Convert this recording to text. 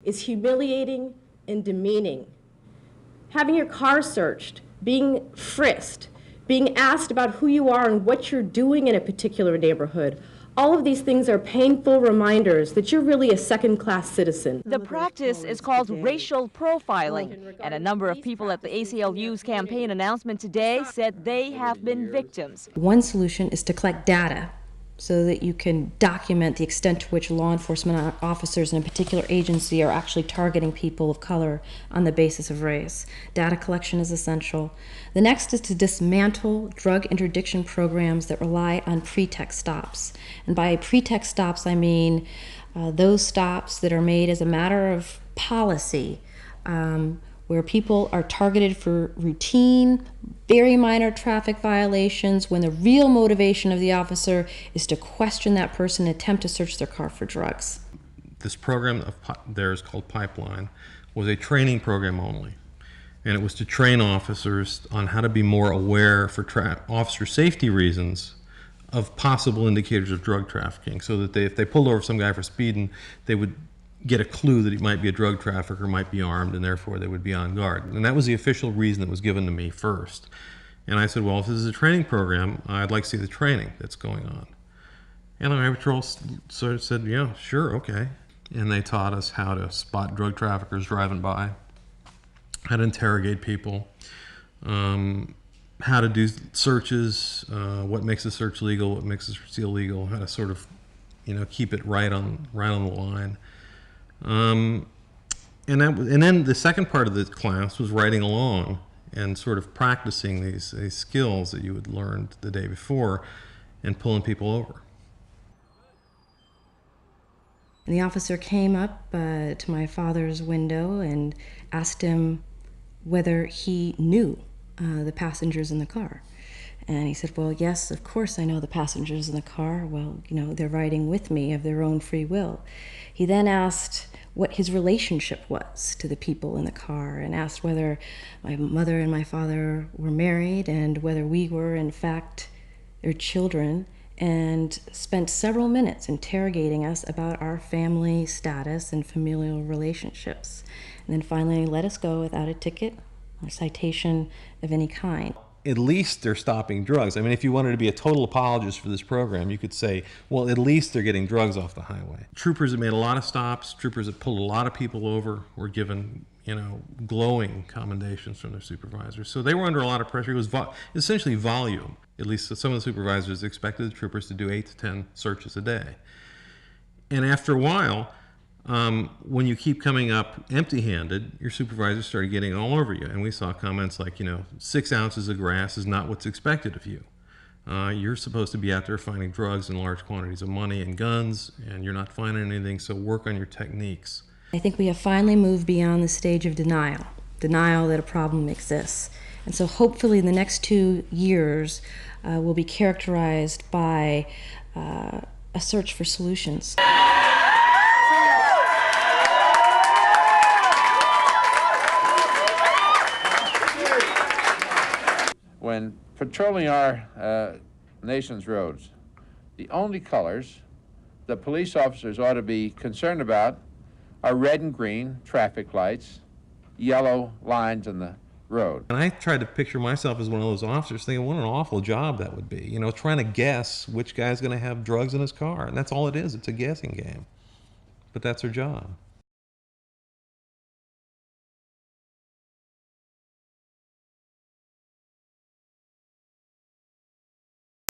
is humiliating and demeaning. Having your car searched, being frisked, being asked about who you are and what you're doing in a particular neighborhood, all of these things are painful reminders that you're really a second-class citizen. The practice is called racial profiling, and a number of people at the ACLU's campaign announcement today said they have been victims. One solution is to collect data so that you can document the extent to which law enforcement officers in a particular agency are actually targeting people of color on the basis of race. Data collection is essential. The next is to dismantle drug interdiction programs that rely on pretext stops. And by pretext stops, I mean those stops that are made as a matter of policy, where people are targeted for routine, very minor traffic violations, when the real motivation of the officer is to question that person and attempt to search their car for drugs. This program of theirs called Pipeline was a training program only. And it was to train officers on how to be more aware for officer safety reasons of possible indicators of drug trafficking, so that if they pulled over some guy for speeding, they would get a clue that he might be a drug trafficker, might be armed, and therefore they would be on guard. And that was the official reason that was given to me first. And I said, well, if this is a training program, I'd like to see the training that's going on. And the Highway Patrol sort of said, yeah, sure, okay. And they taught us how to spot drug traffickers driving by, how to interrogate people, how to do searches, what makes a search legal, what makes a search illegal, how to sort of, keep it right on the line. And then the second part of the class was riding along and sort of practicing these skills that you had learned the day before and pulling people over. And the officer came up to my father's window and asked him whether he knew the passengers in the car. And he said, well, yes, of course I know the passengers in the car. Well, they're riding with me of their own free will. He then asked what his relationship was to the people in the car, and asked whether my mother and my father were married and whether we were, in fact, their children, and spent several minutes interrogating us about our family status and familial relationships. And then finally let us go without a ticket or citation of any kind. At least they're stopping drugs. I mean, if you wanted to be a total apologist for this program, you could say, well, at least they're getting drugs off the highway. Troopers have made a lot of stops. Troopers have pulled a lot of people over, were given, glowing commendations from their supervisors. So they were under a lot of pressure. It was essentially volume. At least some of the supervisors expected the troopers to do 8 to 10 searches a day. And after a while, when you keep coming up empty-handed, your supervisors started getting all over you. And we saw comments like, 6 ounces of grass is not what's expected of you. You're supposed to be out there finding drugs and large quantities of money and guns, and you're not finding anything, so work on your techniques. I think we have finally moved beyond the stage of denial that a problem exists. And so hopefully in the next 2 years will be characterized by a search for solutions. When patrolling our nation's roads, the only colors that police officers ought to be concerned about are red and green traffic lights, yellow lines in the road. And I tried to picture myself as one of those officers thinking, what an awful job that would be. Trying to guess which guy's going to have drugs in his car. And that's all it is. It's a guessing game. But that's their job.